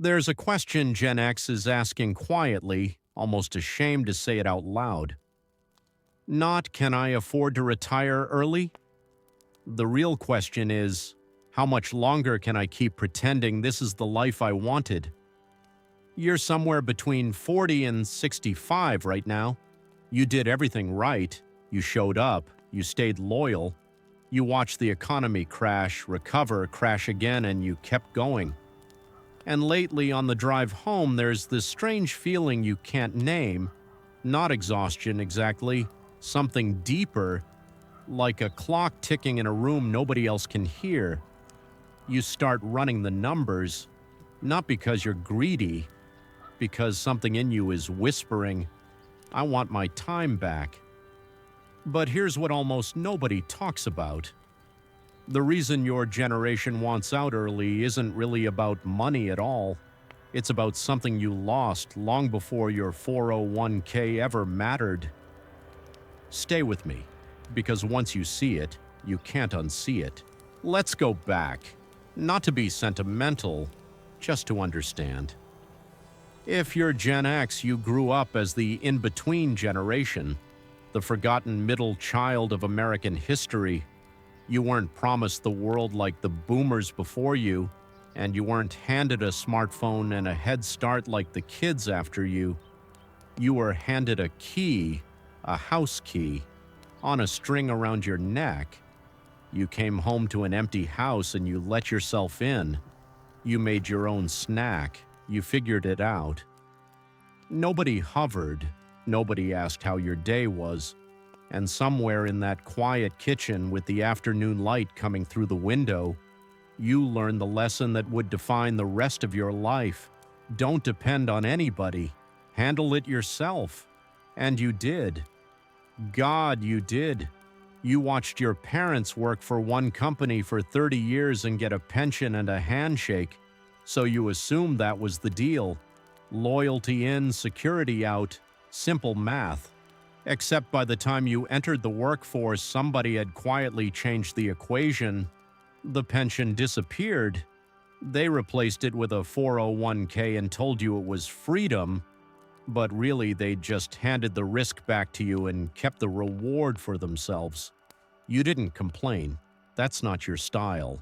There's a question Gen X is asking quietly, almost ashamed to say it out loud. Not, can I afford to retire early? The real question is, how much longer can I keep pretending this is the life I wanted? You're somewhere between 40 and 65 right now. You did everything right. You showed up. You stayed loyal. You watched the economy crash, recover, crash again, and you kept going. And lately, on the drive home, there's this strange feeling you can't name. Not exhaustion exactly, something deeper, like a clock ticking in a room nobody else can hear. You start running the numbers, not because you're greedy, because something in you is whispering, I want my time back. But here's what almost nobody talks about. The reason your generation wants out early isn't really about money at all. It's about something you lost long before your 401k ever mattered. Stay with me, because once you see it, you can't unsee it. Let's go back. Not to be sentimental, just to understand. If you're Gen X, you grew up as the in-between generation, the forgotten middle child of American history. You weren't promised the world like the boomers before you, and you weren't handed a smartphone and a head start like the kids after you. You were handed a key, a house key, on a string around your neck. You came home to an empty house and you let yourself in. You made your own snack. You figured it out. Nobody hovered. Nobody asked how your day was. And somewhere in that quiet kitchen with the afternoon light coming through the window, you learned the lesson that would define the rest of your life. Don't depend on anybody. Handle it yourself. And you did. God, you did. You watched your parents work for one company for 30 years and get a pension and a handshake. So you assumed that was the deal. Loyalty in, security out. Simple math. Except by the time you entered the workforce, somebody had quietly changed the equation. The pension disappeared. They replaced it with a 401k and told you it was freedom, but really they just handed the risk back to you and kept the reward for themselves. You didn't complain. That's not your style.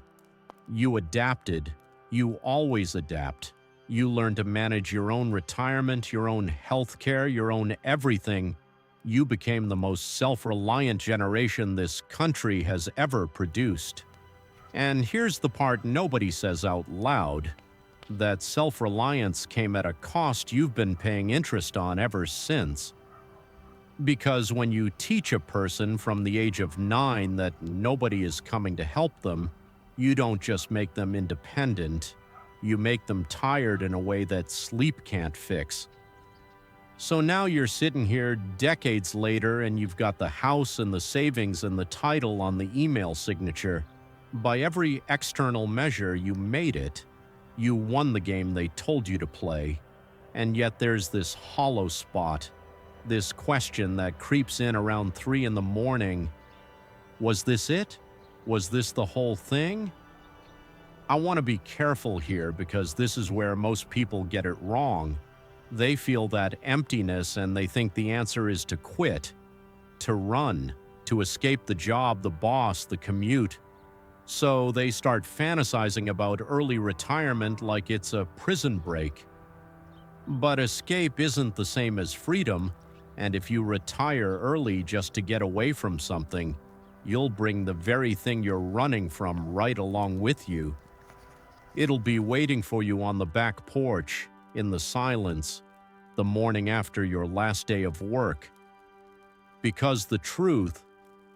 You adapted. You always adapt. You learned to manage your own retirement, your own health care, your own everything. You became the most self-reliant generation this country has ever produced. And here's the part nobody says out loud. That self-reliance came at a cost you've been paying interest on ever since. Because when you teach a person from the age of 9 that nobody is coming to help them, you don't just make them independent, you make them tired in a way that sleep can't fix. So now you're sitting here decades later and you've got the house and the savings and the title on the email signature. By every external measure, you made it. You won the game they told you to play. And yet there's this hollow spot, this question that creeps in around 3 in the morning. Was this it? Was this the whole thing? I want to be careful here because this is where most people get it wrong. They feel that emptiness and they think the answer is to quit, to run, to escape the job, the boss, the commute. So they start fantasizing about early retirement like it's a prison break. But escape isn't the same as freedom, and if you retire early just to get away from something, you'll bring the very thing you're running from right along with you. It'll be waiting for you on the back porch, in the silence, the morning after your last day of work. Because the truth,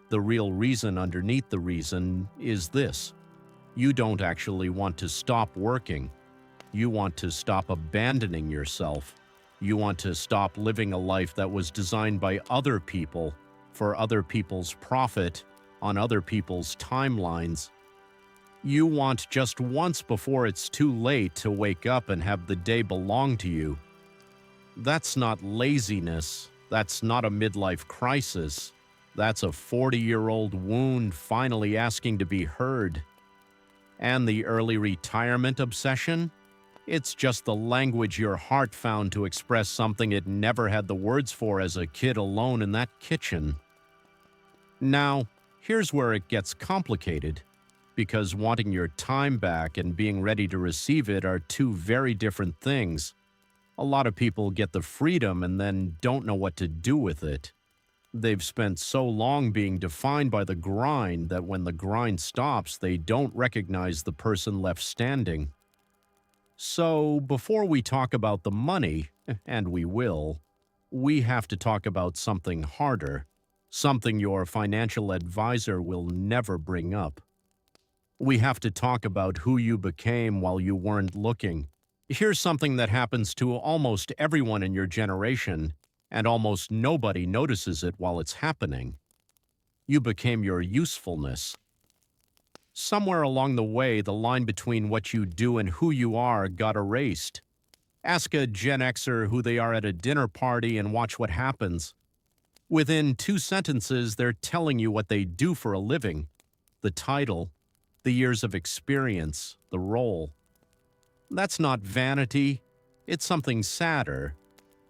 the real reason underneath the reason, is this. You don't actually want to stop working. You want to stop abandoning yourself. You want to stop living a life that was designed by other people, for other people's profit, on other people's timelines. You want just once before it's too late to wake up and have the day belong to you. That's not laziness. That's not a midlife crisis. That's a 40-year-old wound finally asking to be heard. And the early retirement obsession? It's just the language your heart found to express something it never had the words for as a kid alone in that kitchen. Now, here's where it gets complicated, because wanting your time back and being ready to receive it are two very different things. A lot of people get the freedom and then don't know what to do with it. They've spent so long being defined by the grind that when the grind stops, they don't recognize the person left standing. So, before we talk about the money, and we will, we have to talk about something harder, something your financial advisor will never bring up. We have to talk about who you became while you weren't looking. Here's something that happens to almost everyone in your generation, and almost nobody notices it while it's happening. You became your usefulness. Somewhere along the way, the line between what you do and who you are got erased. Ask a Gen Xer who they are at a dinner party and watch what happens. Within 2 sentences, they're telling you what they do for a living, the title, the years of experience, the role. That's not vanity. It's something sadder.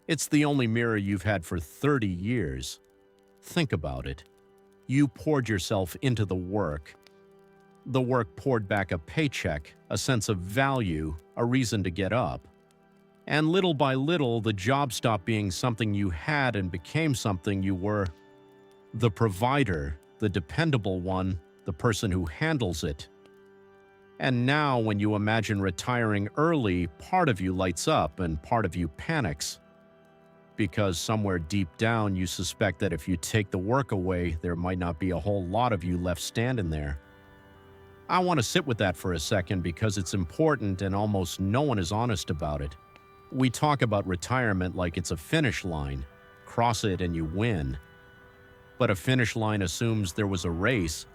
It's the only mirror you've had for 30 years. Think about it. You poured yourself into the work. The work poured back a paycheck, a sense of value, a reason to get up. And little by little, the job stopped being something you had and became something you were. The provider, the dependable one, the person who handles it. And now, when you imagine retiring early, part of you lights up and part of you panics. Because somewhere deep down, you suspect that if you take the work away, there might not be a whole lot of you left standing there. I want to sit with that for a second because it's important and almost no one is honest about it. We talk about retirement like it's a finish line. Cross it and you win. But a finish line assumes there was a race,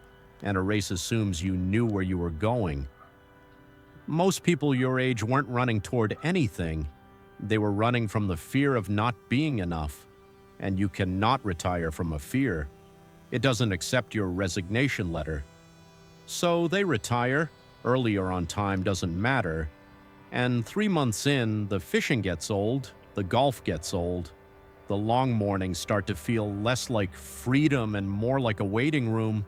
and a race assumes you knew where you were going. Most people your age weren't running toward anything. They were running from the fear of not being enough. And you cannot retire from a fear. It doesn't accept your resignation letter. So they retire. Early or on time doesn't matter. And 3 months in, the fishing gets old, the golf gets old. The long mornings start to feel less like freedom and more like a waiting room.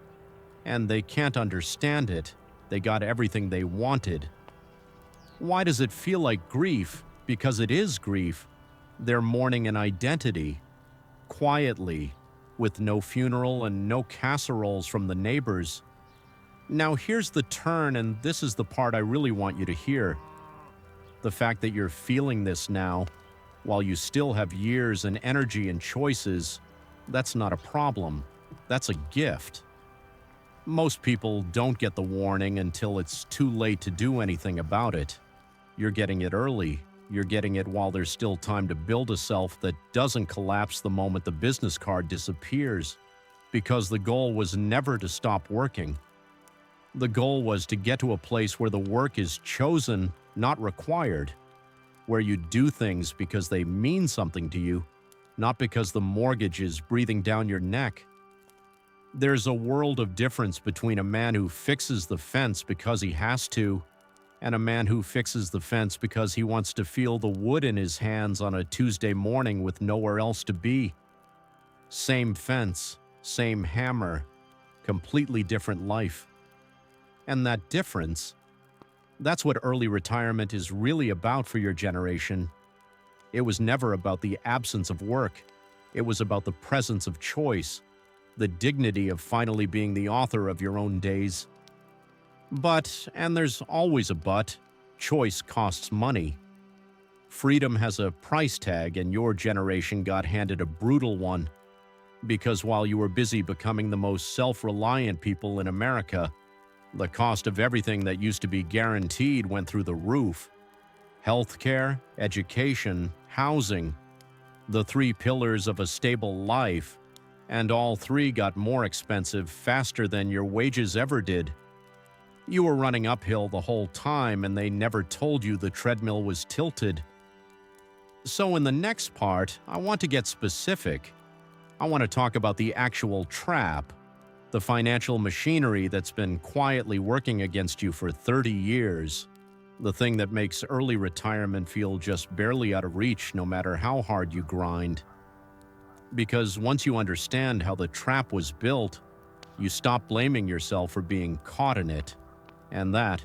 And they can't understand it. They got everything they wanted. Why does it feel like grief? Because it is grief. They're mourning an identity. Quietly, with no funeral and no casseroles from the neighbors. Now here's the turn, and this is the part I really want you to hear. The fact that you're feeling this now, while you still have years and energy and choices, that's not a problem. That's a gift. Most people don't get the warning until it's too late to do anything about it. You're getting it early. You're getting it while there's still time to build a self that doesn't collapse the moment the business card disappears. Because the goal was never to stop working. The goal was to get to a place where the work is chosen, not required. Where you do things because they mean something to you, not because the mortgage is breathing down your neck. There's a world of difference between a man who fixes the fence because he has to, and a man who fixes the fence because he wants to feel the wood in his hands on a Tuesday morning with nowhere else to be. Same fence, same hammer, completely different life. And that difference, that's what early retirement is really about for your generation. It was never about the absence of work. It was about the presence of choice, the dignity of finally being the author of your own days. But, and there's always a but, choice costs money. Freedom has a price tag, and your generation got handed a brutal one. Because while you were busy becoming the most self-reliant people in America, the cost of everything that used to be guaranteed went through the roof. Healthcare, education, housing, the 3 pillars of a stable life, and all 3 got more expensive faster than your wages ever did. You were running uphill the whole time, and they never told you the treadmill was tilted. So in the next part, I want to get specific. I want to talk about the actual trap, the financial machinery that's been quietly working against you for 30 years. The thing that makes early retirement feel just barely out of reach no matter how hard you grind. Because once you understand how the trap was built, you stop blaming yourself for being caught in it. And that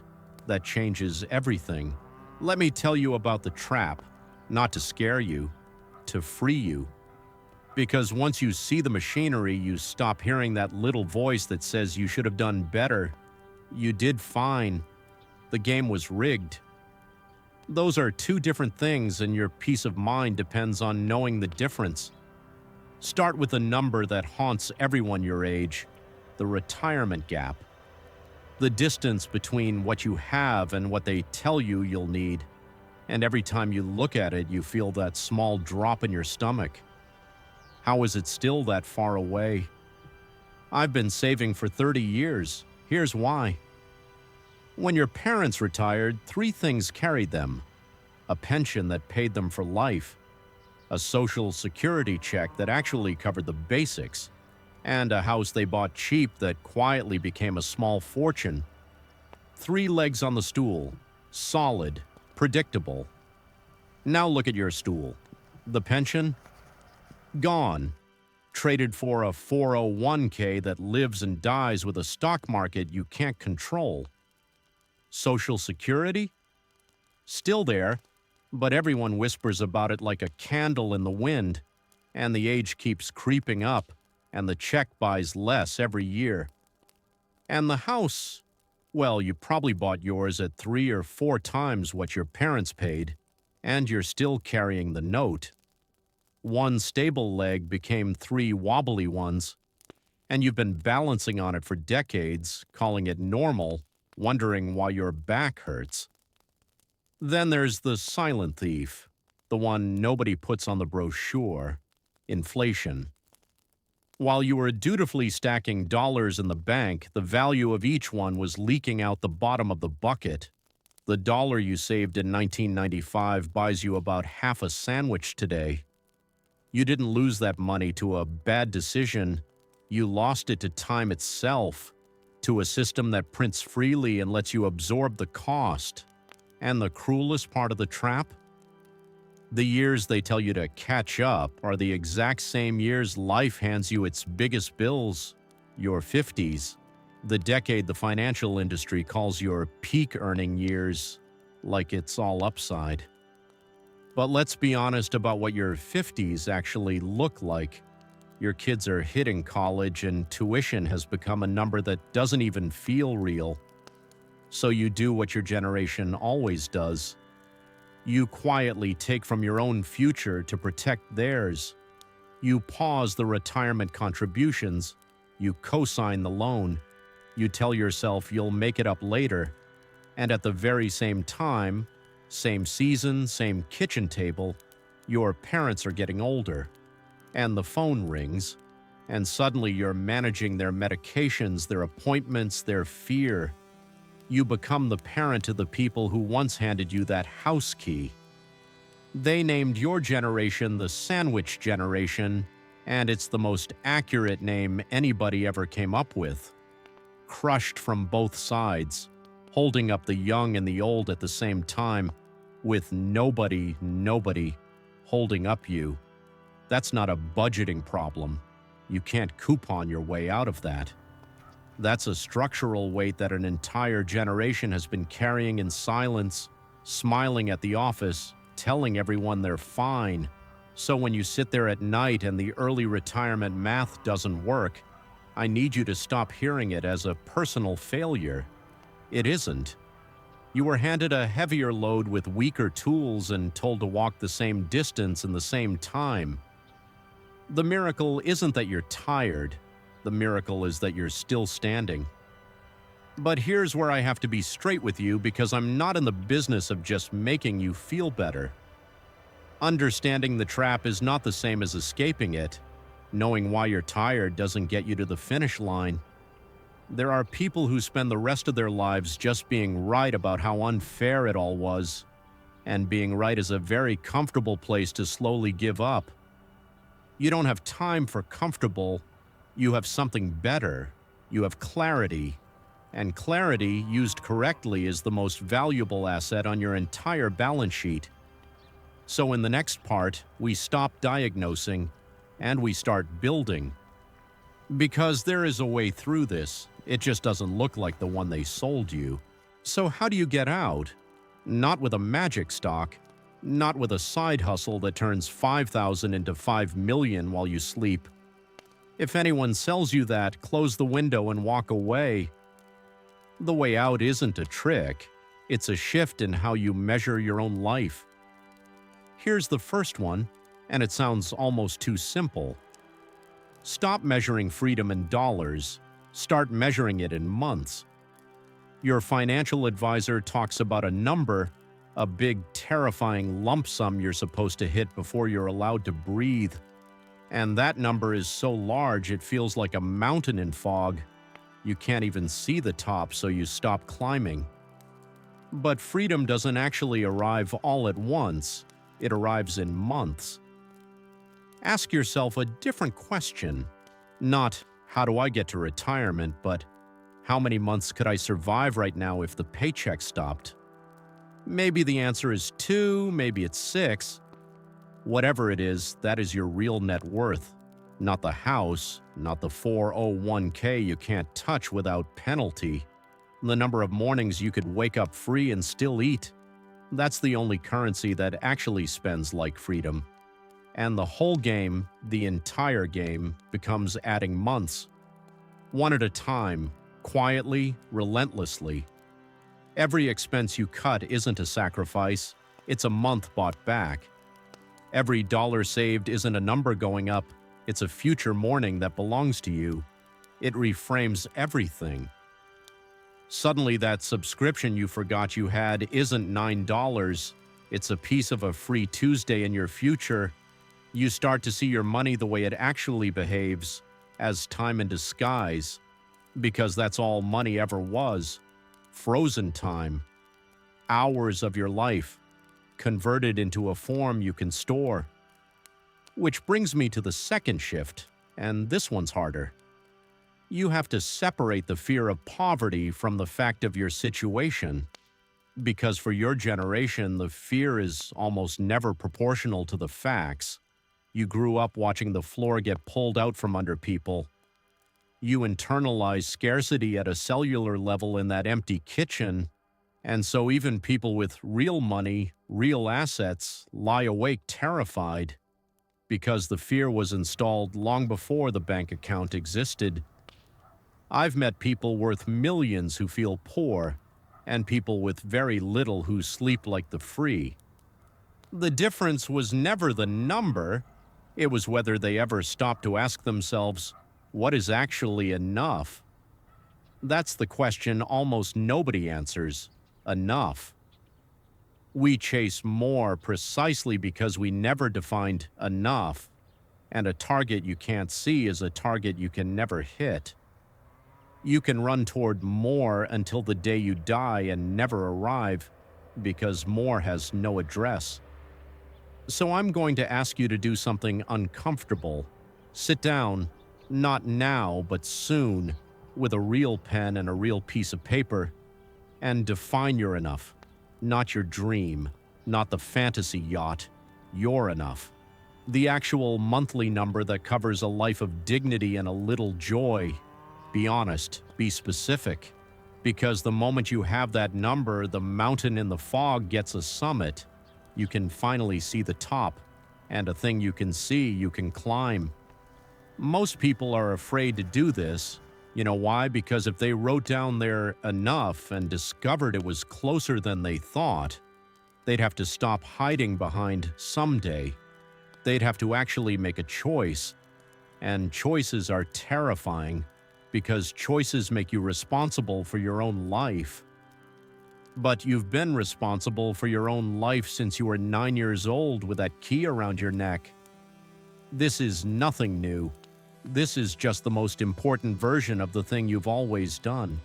changes everything. Let me tell you about the trap, not to scare you, to free you. Because once you see the machinery, you stop hearing that little voice that says you should have done better. You did fine. The game was rigged. Those are two different things, and your peace of mind depends on knowing the difference. Start with a number that haunts everyone your age, the retirement gap. The distance between what you have and what they tell you you'll need. And every time you look at it, you feel that small drop in your stomach. How is it still that far away? I've been saving for 30 years. Here's why. When your parents retired, 3 things carried them: a pension that paid them for life, a social security check that actually covered the basics, and a house they bought cheap that quietly became a small fortune. 3 legs on the stool, solid, predictable. Now look at your stool. The pension? Gone. Traded for a 401k that lives and dies with a stock market you can't control. Social Security? Still there, but everyone whispers about it like a candle in the wind, and the age keeps creeping up, and the check buys less every year. And the house? Well, you probably bought yours at 3 or 4 times what your parents paid, and you're still carrying the note. 1 stable leg became 3 wobbly ones, and you've been balancing on it for decades, calling it normal, wondering why your back hurts. Then there's the silent thief, the one nobody puts on the brochure: inflation. While you were dutifully stacking dollars in the bank, the value of each one was leaking out the bottom of the bucket. The dollar you saved in 1995 buys you about half a sandwich today. You didn't lose that money to a bad decision. You lost it to time itself, to a system that prints freely and lets you absorb the cost. And the cruelest part of the trap? The years they tell you to catch up are the exact same years life hands you its biggest bills, your 50s, the decade the financial industry calls your peak earning years, like it's all upside. But let's be honest about what your 50s actually look like. Your kids are hitting college and tuition has become a number that doesn't even feel real. So you do what your generation always does. You quietly take from your own future to protect theirs. You pause the retirement contributions. You co-sign the loan. You tell yourself you'll make it up later. And at the very same time, same season, same kitchen table, your parents are getting older. And the phone rings. And suddenly you're managing their medications, their appointments, their fear. You become the parent to the people who once handed you that house key. They named your generation the sandwich generation, and it's the most accurate name anybody ever came up with. Crushed from both sides, holding up the young and the old at the same time, with nobody holding up you. That's not a budgeting problem. You can't coupon your way out of that. That's a structural weight that an entire generation has been carrying in silence, smiling at the office, telling everyone they're fine. So when you sit there at night and the early retirement math doesn't work, I need you to stop hearing it as a personal failure. It isn't. You were handed a heavier load with weaker tools and told to walk the same distance in the same time. The miracle isn't that you're tired. The miracle is that you're still standing. But here's where I have to be straight with you because I'm not in the business of just making you feel better. Understanding the trap is not the same as escaping it. Knowing why you're tired doesn't get you to the finish line. There are people who spend the rest of their lives just being right about how unfair it all was, and being right is a very comfortable place to slowly give up. You don't have time for comfortable. You have something better. You have clarity. And clarity, used correctly, is the most valuable asset on your entire balance sheet. So in the next part, we stop diagnosing and we start building. Because there is a way through this, it just doesn't look like the one they sold you. So how do you get out? Not with a magic stock, not with a side hustle that turns 5,000 into 5 million while you sleep. If anyone sells you that, close the window and walk away. The way out isn't a trick, it's a shift in how you measure your own life. Here's the first one, and it sounds almost too simple. Stop measuring freedom in dollars, start measuring it in months. Your financial advisor talks about a number, a big, terrifying lump sum you're supposed to hit before you're allowed to breathe. And that number is so large it feels like a mountain in fog. You can't even see the top, so you stop climbing. But freedom doesn't actually arrive all at once. It arrives in months. Ask yourself a different question. Not, how do I get to retirement, but how many months could I survive right now if the paycheck stopped? Maybe the answer is 2, maybe it's 6. Whatever it is, that is your real net worth. Not the house, not the 401k you can't touch without penalty. The number of mornings you could wake up free and still eat. That's the only currency that actually spends like freedom. And the whole game, the entire game, becomes adding months. One at a time, quietly, relentlessly. Every expense you cut isn't a sacrifice, it's a month bought back. Every dollar saved isn't a number going up, it's a future morning that belongs to you. It reframes everything. Suddenly that subscription you forgot you had isn't $9, it's a piece of a free Tuesday in your future. You start to see your money the way it actually behaves, as time in disguise, because that's all money ever was. Frozen time. Hours of your life, converted into a form you can store. Which brings me to the second shift, and this one's harder. You have to separate the fear of poverty from the fact of your situation. Because for your generation, the fear is almost never proportional to the facts. You grew up watching the floor get pulled out from under people. You internalize scarcity at a cellular level in that empty kitchen, and so even people with real money, real assets, lie awake terrified because the fear was installed long before the bank account existed. I've met people worth millions who feel poor, and people with very little who sleep like the free. The difference was never the number, it was whether they ever stopped to ask themselves, what is actually enough? That's the question almost nobody answers. Enough. We chase more precisely because we never defined enough, and a target you can't see is a target you can never hit. You can run toward more until the day you die and never arrive, because more has no address. So I'm going to ask you to do something uncomfortable. Sit down, not now, but soon, with a real pen and a real piece of paper, and define your enough. Not your dream, not the fantasy yacht, your enough. The actual monthly number that covers a life of dignity and a little joy. Be honest, be specific. Because the moment you have that number, the mountain in the fog gets a summit. You can finally see the top, and a thing you can see, you can climb. Most people are afraid to do this. You know why? Because if they wrote down their enough and discovered it was closer than they thought, they'd have to stop hiding behind someday. They'd have to actually make a choice. And choices are terrifying, because choices make you responsible for your own life. But you've been responsible for your own life since you were 9 years old with that key around your neck. This is nothing new. This is just the most important version of the thing you've always done.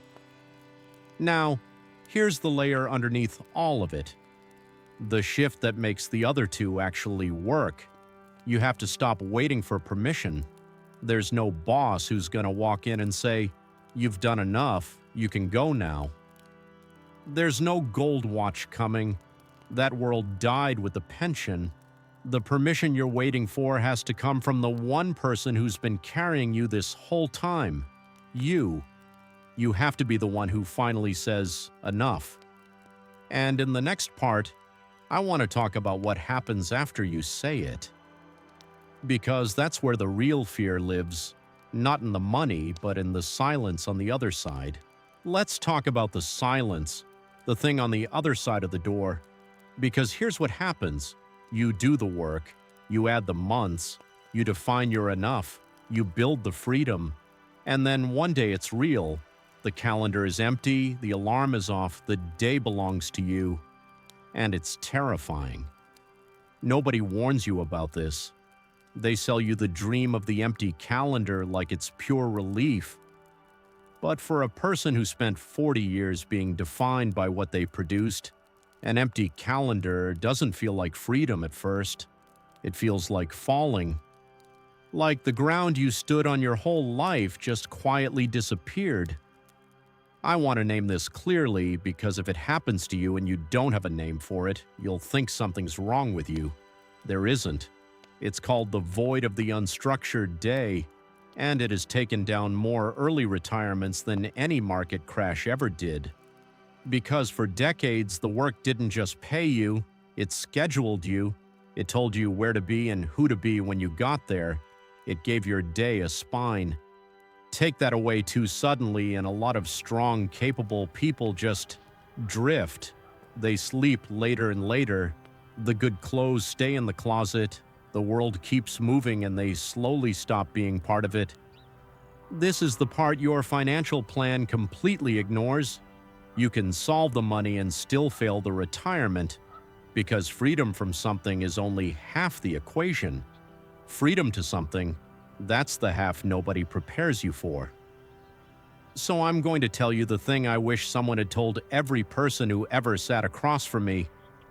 Now, here's the layer underneath all of it. The shift that makes the other two actually work. You have to stop waiting for permission. There's no boss who's going to walk in and say, You've done enough, you can go now. There's no gold watch coming. That world died with the pension. The permission you're waiting for has to come from the one person who's been carrying you this whole time. You. You have to be the one who finally says enough. And in the next part, I want to talk about what happens after you say it. Because that's where the real fear lives, not in the money, but in the silence on the other side. Let's talk about the silence, the thing on the other side of the door. Because here's what happens. You do the work, you add the months, you define your enough, you build the freedom, and then one day it's real. The calendar is empty, the alarm is off, the day belongs to you, and it's terrifying. Nobody warns you about this. They sell you the dream of the empty calendar like it's pure relief. But for a person who spent 40 years being defined by what they produced, an empty calendar doesn't feel like freedom at first. It feels like falling. Like the ground you stood on your whole life just quietly disappeared. I want to name this clearly because if it happens to you and you don't have a name for it, you'll think something's wrong with you. There isn't. It's called the void of the unstructured day, and it has taken down more early retirements than any market crash ever did. Because for decades, the work didn't just pay you, it scheduled you, it told you where to be and who to be when you got there, it gave your day a spine. Take that away too suddenly and a lot of strong, capable people just drift. They sleep later and later. The good clothes stay in the closet. The world keeps moving and they slowly stop being part of it. This is the part your financial plan completely ignores. You can solve the money and still fail the retirement because freedom from something is only half the equation. Freedom to something, that's the half nobody prepares you for. So I'm going to tell you the thing I wish someone had told every person who ever sat across from me,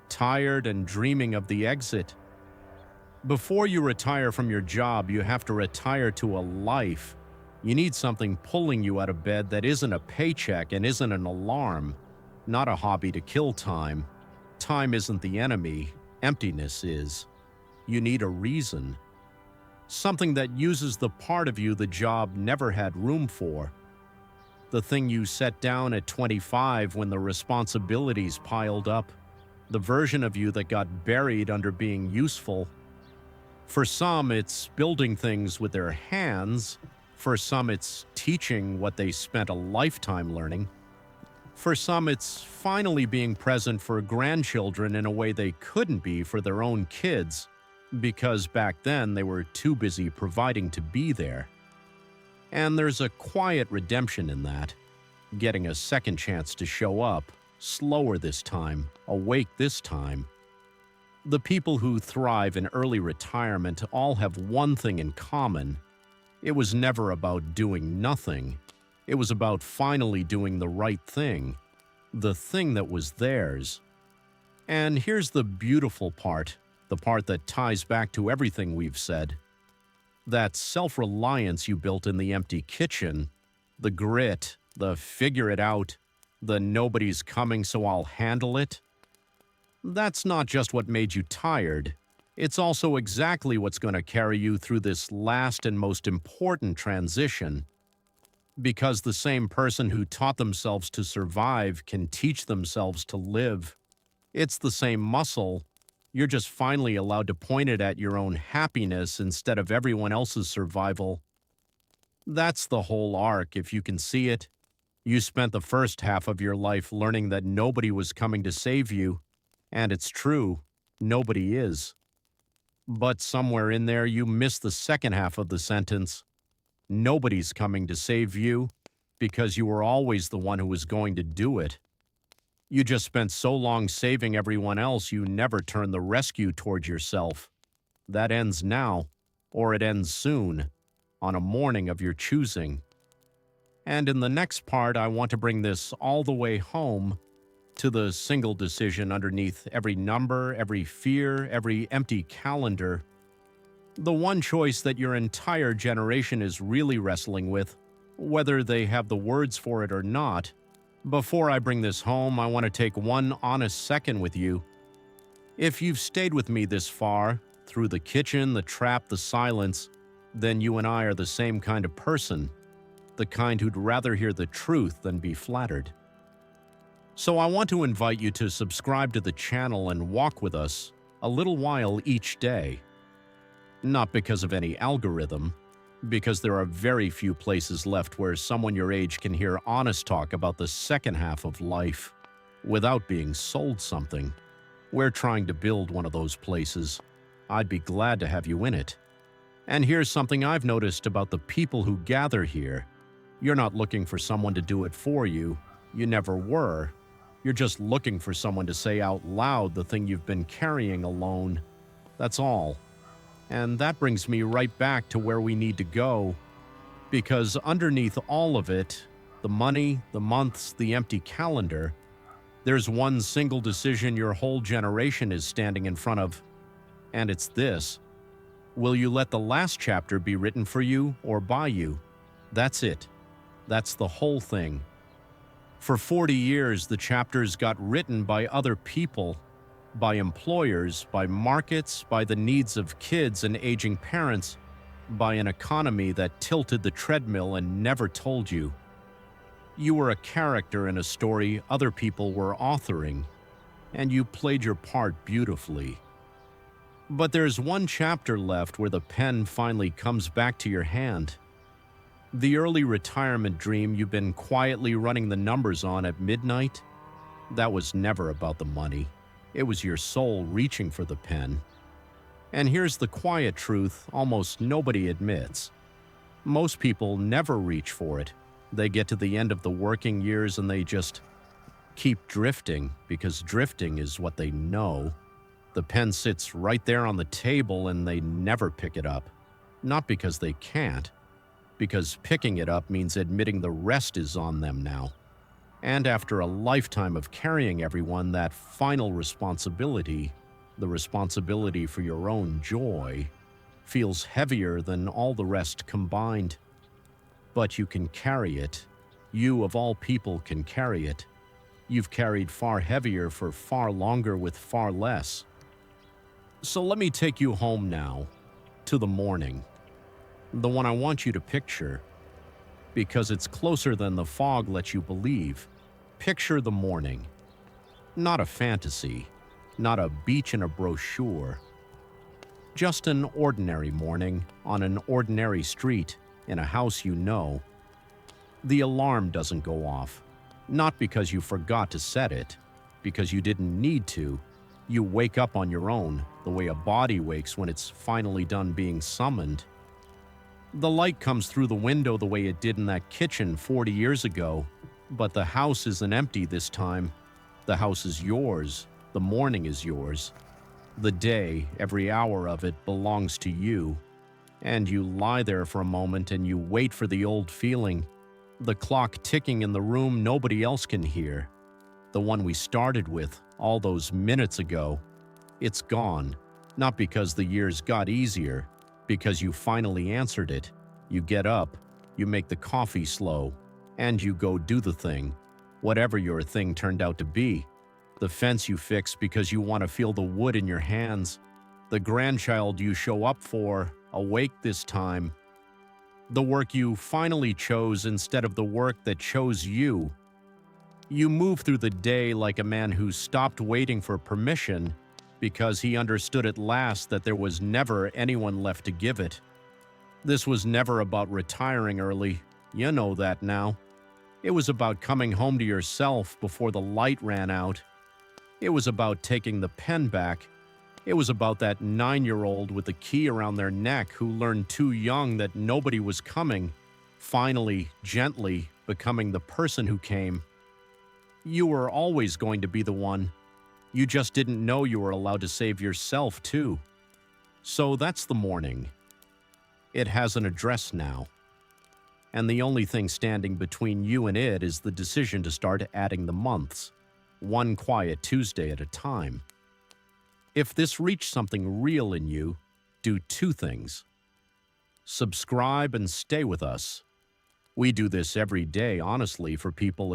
tired and dreaming of the exit. Before you retire from your job, you have to retire to a life. You need something pulling you out of bed that isn't a paycheck and isn't an alarm, not a hobby to kill time. Time isn't the enemy, emptiness is. You need a reason. Something that uses the part of you the job never had room for. The thing you set down at 25 when the responsibilities piled up. The version of you that got buried under being useful. For some, it's building things with their hands. For some, it's teaching what they spent a lifetime learning. For some, it's finally being present for grandchildren in a way they couldn't be for their own kids, because back then they were too busy providing to be there. And there's a quiet redemption in that, getting a second chance to show up, slower this time, awake this time. The people who thrive in early retirement all have one thing in common. It was never about doing nothing. It was about finally doing the right thing, the thing that was theirs. And here's the beautiful part, the part that ties back to everything we've said. That self-reliance you built in the empty kitchen, the grit, the figure it out, the nobody's coming so I'll handle it. That's not just what made you tired. It's also exactly what's going to carry you through this last and most important transition. Because the same person who taught themselves to survive can teach themselves to live. It's the same muscle. You're just finally allowed to point it at your own happiness instead of everyone else's survival. That's the whole arc, if you can see it. You spent the first half of your life learning that nobody was coming to save you. And it's true, nobody is. But somewhere in there you missed the second half of the sentence. Nobody's coming to save you because you were always the one who was going to do it. You just spent so long saving everyone else you never turned the rescue towards yourself. That ends now, or it ends soon, on a morning of your choosing. And in the next part, I want to bring this all the way home to the single decision underneath every number, every fear, every empty calendar. The one choice that your entire generation is really wrestling with, whether they have the words for it or not. Before I bring this home, I want to take one honest second with you. If you've stayed with me this far, through the kitchen, the trap, the silence, then you and I are the same kind of person, the kind who'd rather hear the truth than be flattered. So I want to invite you to subscribe to the channel and walk with us a little while each day. Not because of any algorithm, because there are very few places left where someone your age can hear honest talk about the second half of life without being sold something. We're trying to build one of those places. I'd be glad to have you in it. And here's something I've noticed about the people who gather here. You're not looking for someone to do it for you. You never were. You're just looking for someone to say out loud the thing you've been carrying alone. That's all. And that brings me right back to where we need to go. Because underneath all of it, the money, the months, the empty calendar, there's one single decision your whole generation is standing in front of. And it's this. Will you let the last chapter be written for you or by you? That's it. That's the whole thing. For 40 years, the chapters got written by other people, by employers, by markets, by the needs of kids and aging parents, by an economy that tilted the treadmill and never told you. You were a character in a story other people were authoring, and you played your part beautifully. But there's one chapter left where the pen finally comes back to your hand. The early retirement dream you've been quietly running the numbers on at midnight, that was never about the money. It was your soul reaching for the pen. And here's the quiet truth almost nobody admits. Most people never reach for it. They get to the end of the working years and they just keep drifting because drifting is what they know. The pen sits right there on the table and they never pick it up. Not because they can't, because picking it up means admitting the rest is on them now. And after a lifetime of carrying everyone, that final responsibility, the responsibility for your own joy, feels heavier than all the rest combined. But you can carry it. You, of all people, can carry it. You've carried far heavier for far longer with far less. So let me take you home now, to the morning. The one I want you to picture, because it's closer than the fog lets you believe. Picture the morning. Not a fantasy, not a beach in a brochure. Just an ordinary morning on an ordinary street in a house you know. The alarm doesn't go off, not because you forgot to set it, because you didn't need to. You wake up on your own, the way a body wakes when it's finally done being summoned. The light comes through the window the way it did in that kitchen 40 years ago, but the house isn't empty this time. The house is yours. The morning is yours. The day, every hour of it, belongs to you. And you lie there for a moment and you wait for the old feeling. The clock ticking in the room nobody else can hear. The one we started with all those minutes ago. It's gone, not because the years got easier, because you finally answered it. You get up, you make the coffee slow, and you go do the thing, whatever your thing turned out to be. The fence you fix because you want to feel the wood in your hands. The grandchild you show up for, awake this time. The work you finally chose instead of the work that chose you. You move through the day like a man who stopped waiting for permission because he understood at last that there was never anyone left to give it. This was never about retiring early. You know that now. It was about coming home to yourself before the light ran out. It was about taking the pen back. It was about that 9-year-old with the key around their neck who learned too young that nobody was coming, finally, gently, becoming the person who came. You were always going to be the one. You just didn't know you were allowed to save yourself, too. So that's the morning. It has an address now. And the only thing standing between you and it is the decision to start adding the months, one quiet Tuesday at a time. If this reached something real in you, do 2 things. Subscribe and stay with us. We do this every day, honestly, for people